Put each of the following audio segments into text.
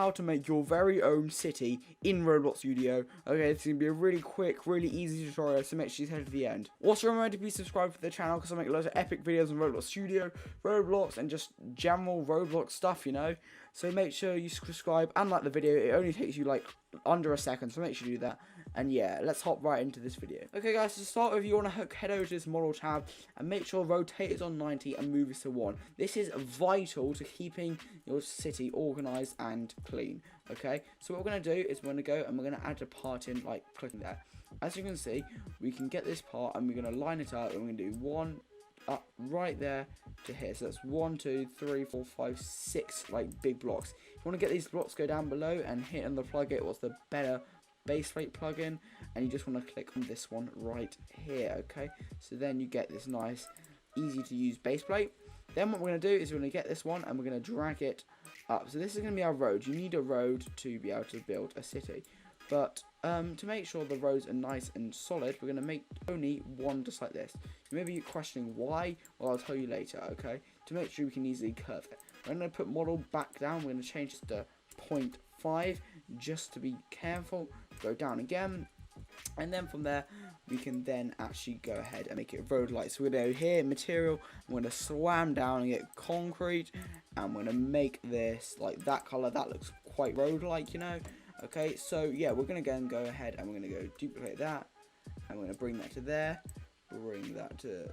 how to make your very own city in Roblox Studio. Okay, it's going to be a really quick, really easy tutorial, so make sure you head to the end. Also remember to be subscribed to the channel because I make loads of epic videos on Roblox Studio, Roblox, and just general Roblox stuff, you know. So make sure you subscribe and like the video. It only takes you like under a second, so make sure you do that. And yeah, let's hop right into this video. Okay guys, to start with, you want to head over to this model tab and make sure rotate is on 90 and move this to 1. This is vital to keeping your city organized and clean. Okay, so what we're going to do is we're going to go and we're going to add a part in, like clicking there. As you can see, we can get this part and we're going to line it up and we're going to do 1 up right there to here. So that's 1, 2, 3, 4, 5, 6 like big blocks. You want to get these blocks, go down below and hit on the plug it. What's the better base rate plugin, and you just want to click on this one right here. Okay, so then you get this nice easy to use base plate. Then what we're going to do is we're going to get this one and we're going to drag it up. So this is going to be our road. You need a road to be able to build a city, but to make sure the roads are nice and solid, we're going to make only one just like this. You may be questioning why. Well, I'll tell you later. Okay, to make sure we can easily curve it, we're going to put model back down. We're going to change this to 0.5 just to be careful. Go down again, and then from there we can then actually go ahead and make it road like. So we're going to go here, material, I'm going to slam down and get concrete, and I'm going to make this like that color. That looks quite road like, you know. Okay, so yeah, we're going to go ahead and we're going to go duplicate that, and we're going to bring that to there, bring that to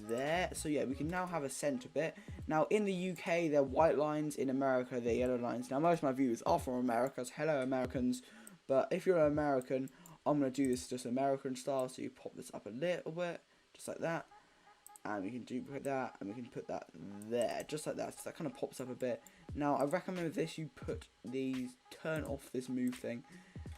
there. So yeah, we can now have a center bit. Now in the UK they're white lines, in America they're yellow lines. Now most of my viewers are from America, so hello Americans. But if you're an American, I'm going to do this just American style. So you pop this up a little bit, just like that. And we can duplicate that, and we can put that there, just like that. So that kind of pops up a bit. Now, I recommend with this, you put these, turn off this move thing,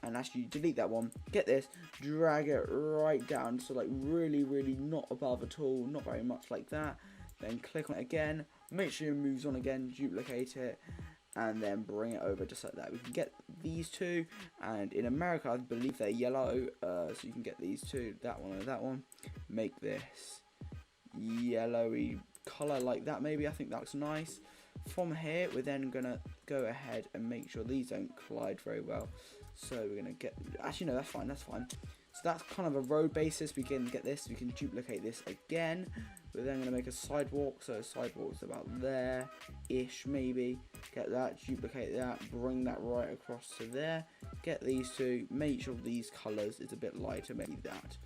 and actually delete that one. Get this, drag it right down. So like really, really not above at all, not very much like that. Then click on it again, make sure it moves on again, duplicate it, and then bring it over just like that. We can get these two, and in America I believe they're yellow, so you can get these two, that one and that one. Make this yellowy color like that, maybe. I think that looks nice. From here we're then gonna go ahead and make sure these don't collide very well. So we're gonna get, actually no, that's fine. So that's kind of a road basis. We can get this, we can duplicate this again. We're then going to make a sidewalk, so sidewalk's about there-ish maybe. Get that, duplicate that, bring that right across to there. Get these two, make sure these colours is a bit lighter, maybe that.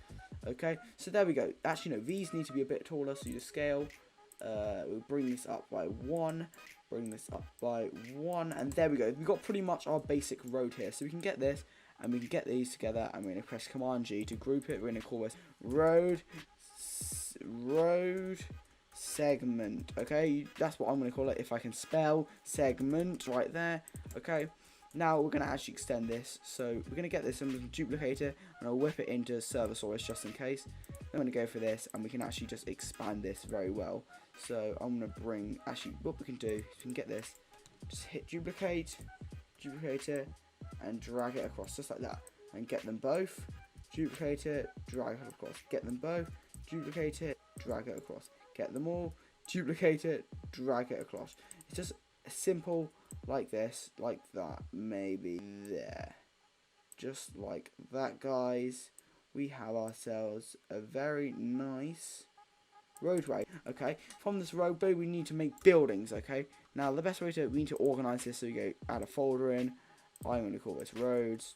Okay, so there we go. Actually no, these need to be a bit taller, so you just scale. We'll bring this up by 1, bring this up by 1, and there we go. We've got pretty much our basic road here, so we can get this, and we can get these together, and we're going to press Command G to group it. We're going to call this road segment. Okay, that's what I'm going to call it, if I can spell segment right there. Okay, now we're going to actually extend this, so we're going to get this and we can duplicate it, and I'll whip it into Servosaurus just in case. I'm going to go for this, and we can actually just expand this very well. So I'm going to bring, actually what we can do is we can get this, just hit duplicate it, and drag it across just like that, and get them both, duplicate it, drag it across, get them both, duplicate it, drag it across, get them all, duplicate it, drag it across. It's just simple like this, like that, maybe there, just like that, guys. We have ourselves a very nice roadway. Okay, from this roadway we need to make buildings. Okay, now the best way to, we need to organize this, so you go add a folder in. I'm going to call this roads,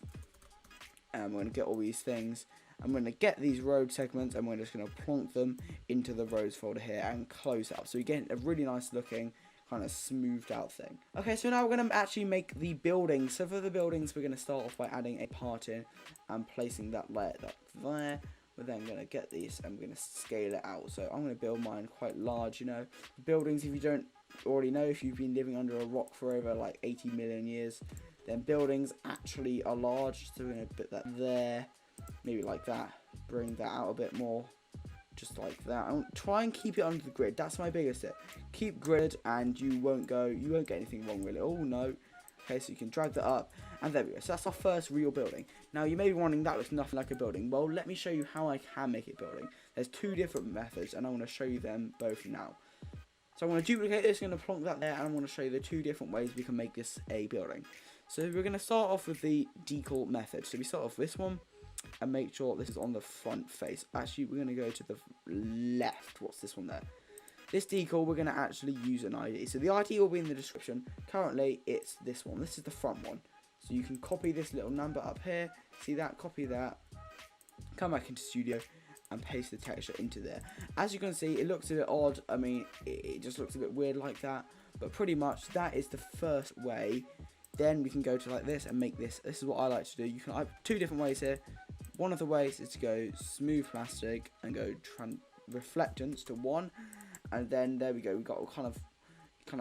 and I'm going to get all these things. I'm going to get these road segments, and we're just going to plonk them into the roads folder here and close it up, so you get a really nice looking kind of smoothed out thing. Okay, so now we're going to actually make the buildings. So for the buildings, we're going to start off by adding a part in and placing that layer up there. We're then going to get this and we're going to scale it out. So I'm going to build mine quite large, you know. Buildings, if you don't already know, if you've been living under a rock for over like 80 million years, then buildings actually are large. So we're going to put that there, maybe like that. Bring that out a bit more, just like that. Try and keep it under the grid. That's my biggest tip. Keep grid, and you won't get anything wrong really. Oh no. Okay, so you can drag that up, and there we go. So that's our first real building. Now you may be wondering, that looks nothing like a building. Well, let me show you how I can make it a building. There's two different methods, and I want to show you them both now. So I'm going to duplicate this, I'm going to plonk that there, and I'm going to show you the two different ways we can make this a building. So we're going to start off with the decal method. So we start off this one and make sure this is on the front face. Actually, we're going to go to the left. What's this one there? This decal, we're going to actually use an ID. So the ID will be in the description. Currently, it's this one. This is the front one. So you can copy this little number up here. See that? Copy that. Come back into Studio and paste the texture into there. As you can see, it looks a bit odd. I mean, it just looks a bit weird like that. But pretty much, that is the first way. Then we can go to like this and make this. This is what I like to do. You can have two different ways here. One of the ways is to go smooth plastic and go reflectance to 1, and then there we go. We got kind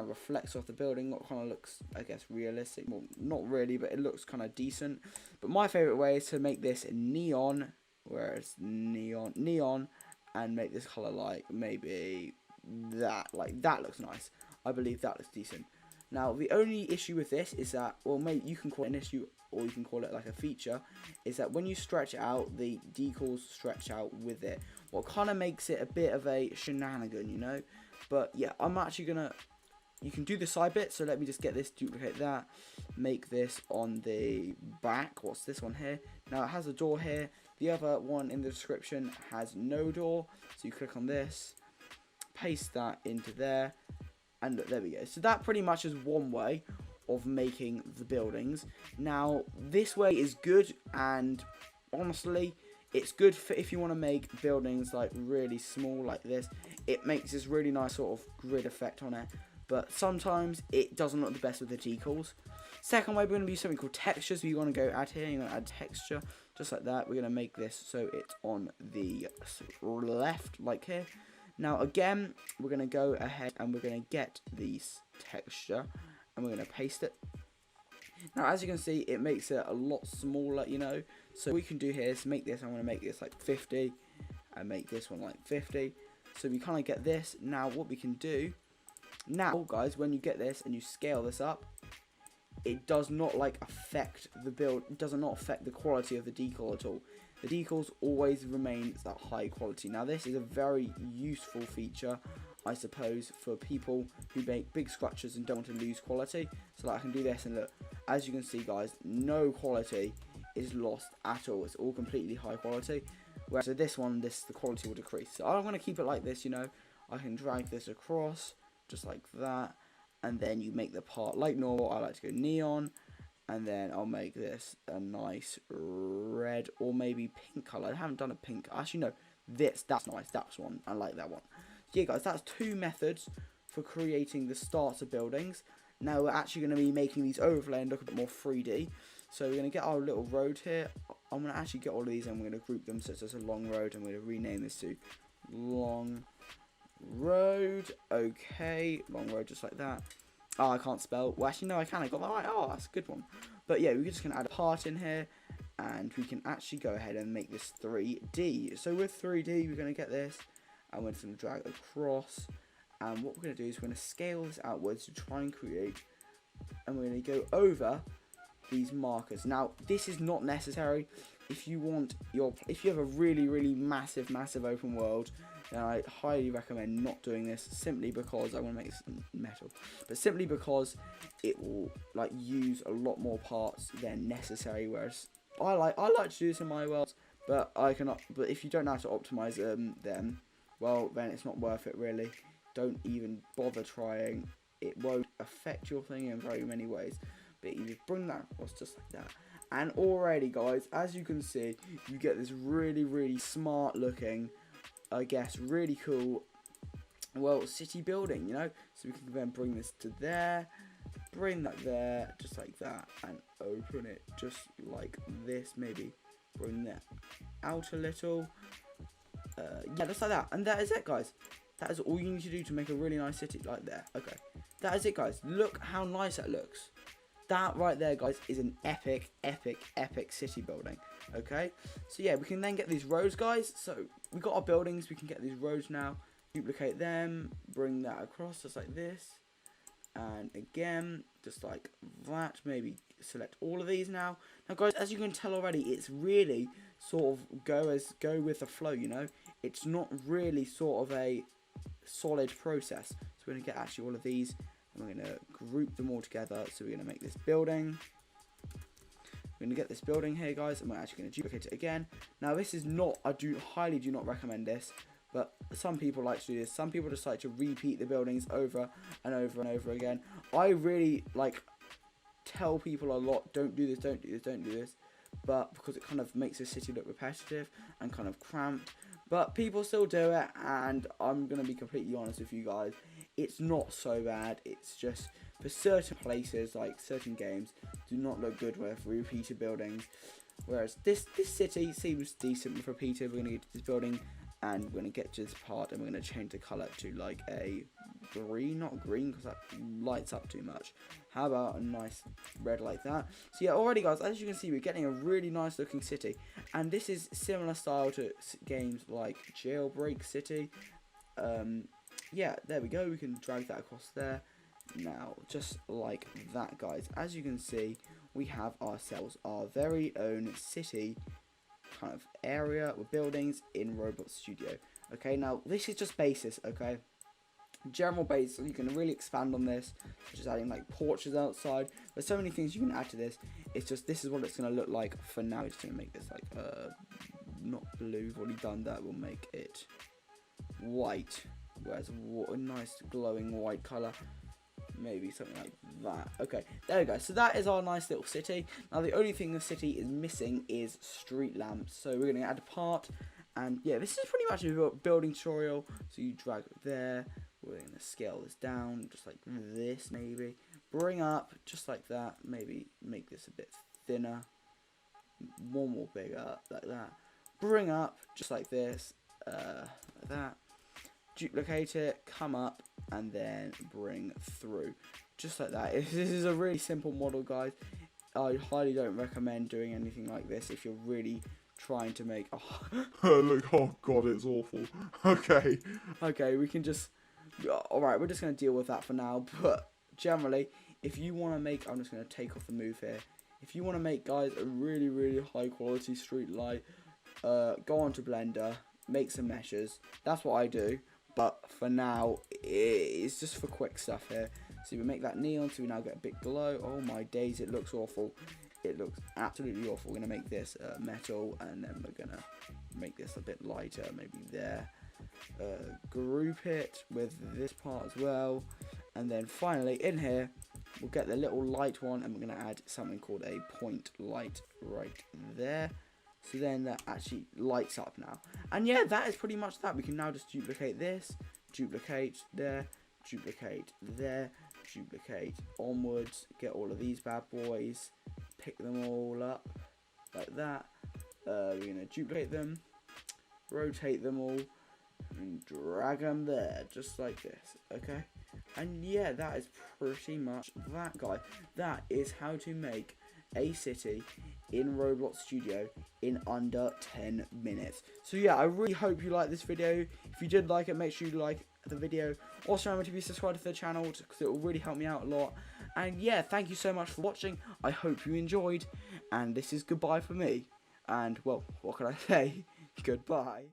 of reflects off the building. What kind of looks, I guess, realistic. Well, not really, but it looks kind of decent. But my favorite way is to make this neon, where it's neon, and make this color like maybe that. Like that looks nice. I believe that looks decent. Now, the only issue with this is that, well, maybe you can call it an issue or you can call it like a feature, is that when you stretch it out, the decals stretch out with it. What kind of makes it a bit of a shenanigan, you know? But yeah, I'm actually going to, you can do the side bit, so let me just get this, duplicate that, make this on the back. What's this one here? Now, it has a door here. The other one in the description has no door, so you click on this, paste that into there. And look, there we go. So that pretty much is one way of making the buildings. Now, this way is good, and honestly, it's good for if you want to make buildings like really small like this. It makes this really nice sort of grid effect on it. But sometimes it doesn't look the best with the decals. Second way, we're going to use something called textures. So you want to go add here, you're going to add texture, just like that. We're going to make this so it's on the left, like here. Now again, we're going to go ahead and we're going to get this texture and we're going to paste it. Now as you can see, it makes it a lot smaller, you know. So what we can do here is make this, I'm going to make this like 50 and make this one like 50. So we kind of get this. Now what we can do, now guys, when you get this and you scale this up, it does not like affect the build, it does not affect the quality of the decal at all. The decals always remain that high quality. Now this is a very useful feature, I suppose, for people who make big structures and don't want to lose quality. So like I can do this and look, as you can see guys, no quality is lost at all. It's all completely high quality. Whereas with this one, the quality will decrease. So I'm going to keep it like this, you know. I can drag this across, just like that. And then you make the part like normal. I like to go neon. And then I'll make this a nice red or maybe pink color. I haven't done a pink. Actually, no. That's nice. That's one. I like that one. So yeah, guys, that's two methods for creating the starter buildings. Now we're actually going to be making these overlay and look a bit more 3D. So we're going to get our little road here. I'm going to actually get all of these and we're going to group them so it's just a long road. And we're going to rename this to long road. Okay. Long road, just like that. Oh, I can't spell. Well, actually, no, I can. I got that right. Oh, that's a good one. But yeah, we're just going to add a part in here. And we can actually go ahead and make this 3D. So with 3D, we're going to get this. And we're just going to drag across. And what we're going to do is we're going to scale this outwards to try and create. And we're going to go over these markers. Now, this is not necessary. If you want if you have a really, really massive open world, then I highly recommend not doing this, simply because I want to make this metal, but simply because it will like use a lot more parts than necessary. Whereas I like to do this in my worlds, but I cannot. But if you don't know how to optimize them, well, then it's not worth it really. Don't even bother trying. It won't affect your thing in very many ways. But you just bring that across just like that. And already, guys, as you can see, you get this really, really smart looking, I guess, really cool, well, city building, you know. So we can then bring this to there, bring that there, just like that, and open it just like this. Maybe bring that out a little. Yeah, just like that. And that is it, guys. That is all you need to do to make a really nice city like there. Okay, that is it, guys. Look how nice that looks. That right there, guys, is an epic city building. Okay, so yeah, we can then get these roads, guys. So we got our buildings, we can get these roads now, duplicate them, bring that across just like this, and again just like that. Maybe select all of these now. Now guys, as you can tell already, it's really sort of go with the flow, you know. It's not really sort of a solid process. So we're gonna get actually all of these and we're going to group them all together. So we're going to make this building. We're going to get this building here, guys, and we're actually going to duplicate it again. Now, this is not, I highly do not recommend this, but some people like to do this. Some people just like to repeat the buildings over and over and over again. I really, like, tell people a lot, don't do this, don't do this, don't do this. But because it kind of makes the city look repetitive and kind of cramped. But people still do it, and I'm going to be completely honest with you guys. It's not so bad. It's just for certain places, like certain games, do not look good with repeated buildings. Whereas this city seems decent with repeated. We're going to get to this building, and we're going to get to this part, and we're going to change the colour to like a green, not green because that lights up too much. How about a nice red like that? So yeah, already guys, as you can see, we're getting a really nice looking city, and this is similar style to games like Jailbreak City. Yeah, there we go. We can drag that across there. Now, just like that, guys, as you can see, we have ourselves our very own city kind of area with buildings in Roblox Studio. Okay, now this is just basis, okay? General base, so you can really expand on this, such as adding like porches outside. There's so many things you can add to this. It's just, this is what it's going to look like for now. It's going to make this like not blue, we've already done that. We'll make it white, whereas a nice glowing white color, maybe something like that. Okay, there we go. So that is our nice little city. Now the only thing the city is missing is street lamps, so we're going to add a part. And yeah, this is pretty much a building tutorial. So you drag it there. We're going to scale this down, just like this, maybe. Bring up, just like that. Maybe make this a bit thinner. One more bigger, like that. Bring up, just like this, like that. Duplicate it, come up, and then bring through. Just like that. This is a really simple model, guys. I highly don't recommend doing anything like this if you're really trying to make... Look, oh god, it's awful. Okay, we can just... Alright, we're just going to deal with that for now, but generally, if you want to make... I'm just going to take off the move here. If you want to make, guys, a really, really high quality street light, go onto Blender, make some meshes. That's what I do, but for now, it's just for quick stuff here. So we make that neon, so we now get a bit glow. Oh my days, it looks awful. It looks absolutely awful. We're going to make this metal, and then we're going to make this a bit lighter, maybe there. Group it with this part as well, and then finally in here we'll get the little light one, and we're going to add something called a point light right there, so then that actually lights up now. And yeah, that is pretty much that. We can now just duplicate this, duplicate there, duplicate there, duplicate onwards, get all of these bad boys, pick them all up like that. We're going to duplicate them, rotate them all, and drag them there, just like this, okay? And yeah, that is pretty much that, guy. That is how to make a city in Roblox Studio in under 10 minutes. So yeah, I really hope you liked this video. If you did like it, make sure you like the video. Also remember to be subscribed to the channel, because it will really help me out a lot. And yeah, thank you so much for watching. I hope you enjoyed, and this is goodbye for me. And well, what can I say? Goodbye.